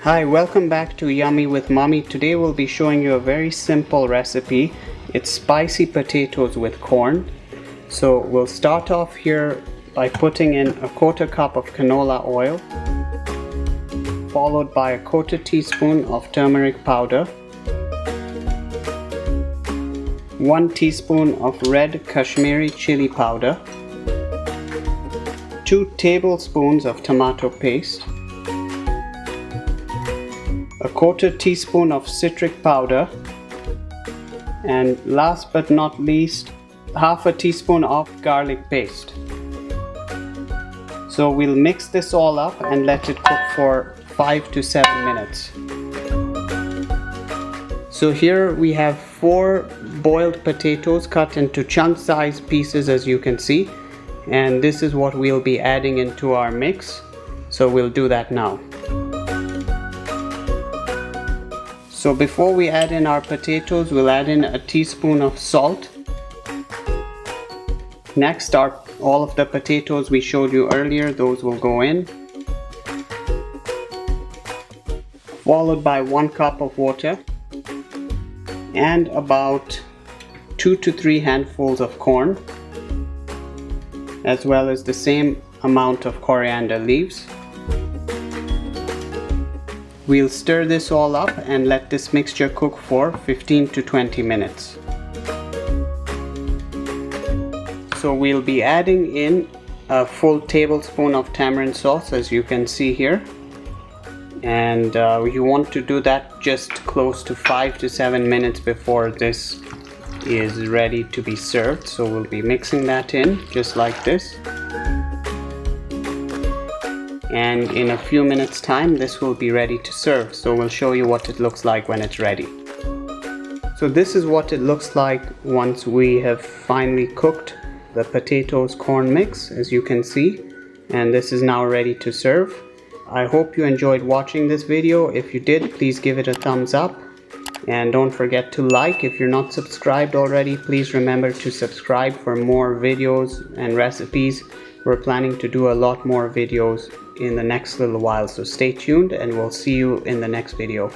Hi, welcome back to Yummy with Mommy. Today we'll be showing you a very simple recipe. It's spicy potatoes with corn. So we'll start off here by putting in a quarter cup of canola oil, followed by a quarter teaspoon of turmeric powder, 1 teaspoon of red Kashmiri chili powder, 2 tablespoons of tomato paste, a quarter teaspoon of citric powder, and last but not least, half a teaspoon of garlic paste. So we'll mix this all up and let it cook for 5 to 7 minutes. So here we have 4 boiled potatoes cut into chunk-sized pieces, as you can see, and this is what we'll be adding into our mix. So we'll do that now. So before we add in our potatoes, we'll add in a teaspoon of salt. Next are all of the potatoes we showed you earlier, those will go in. Followed by 1 cup of water and about 2 to 3 handfuls of corn, as well as the same amount of coriander leaves. We'll stir this all up and let this mixture cook for 15 to 20 minutes. So we'll be adding in a full tablespoon of tamarind sauce, as you can see here. And you want to do that just close to 5 to 7 minutes before this is ready to be served. So we'll be mixing that in just like this. And in a few minutes time this will be ready to serve, so we'll show you what it looks like when it's ready. So this is what it looks like once we have finally cooked the potatoes corn mix, as you can see, and this is now ready to serve. I hope you enjoyed watching this video. If you did, please give it a thumbs up, and don't forget to like. If you're not subscribed already, please remember to subscribe for more videos and recipes. We're planning to do a lot more videos in the next little while, so stay tuned and we'll see you in the next video.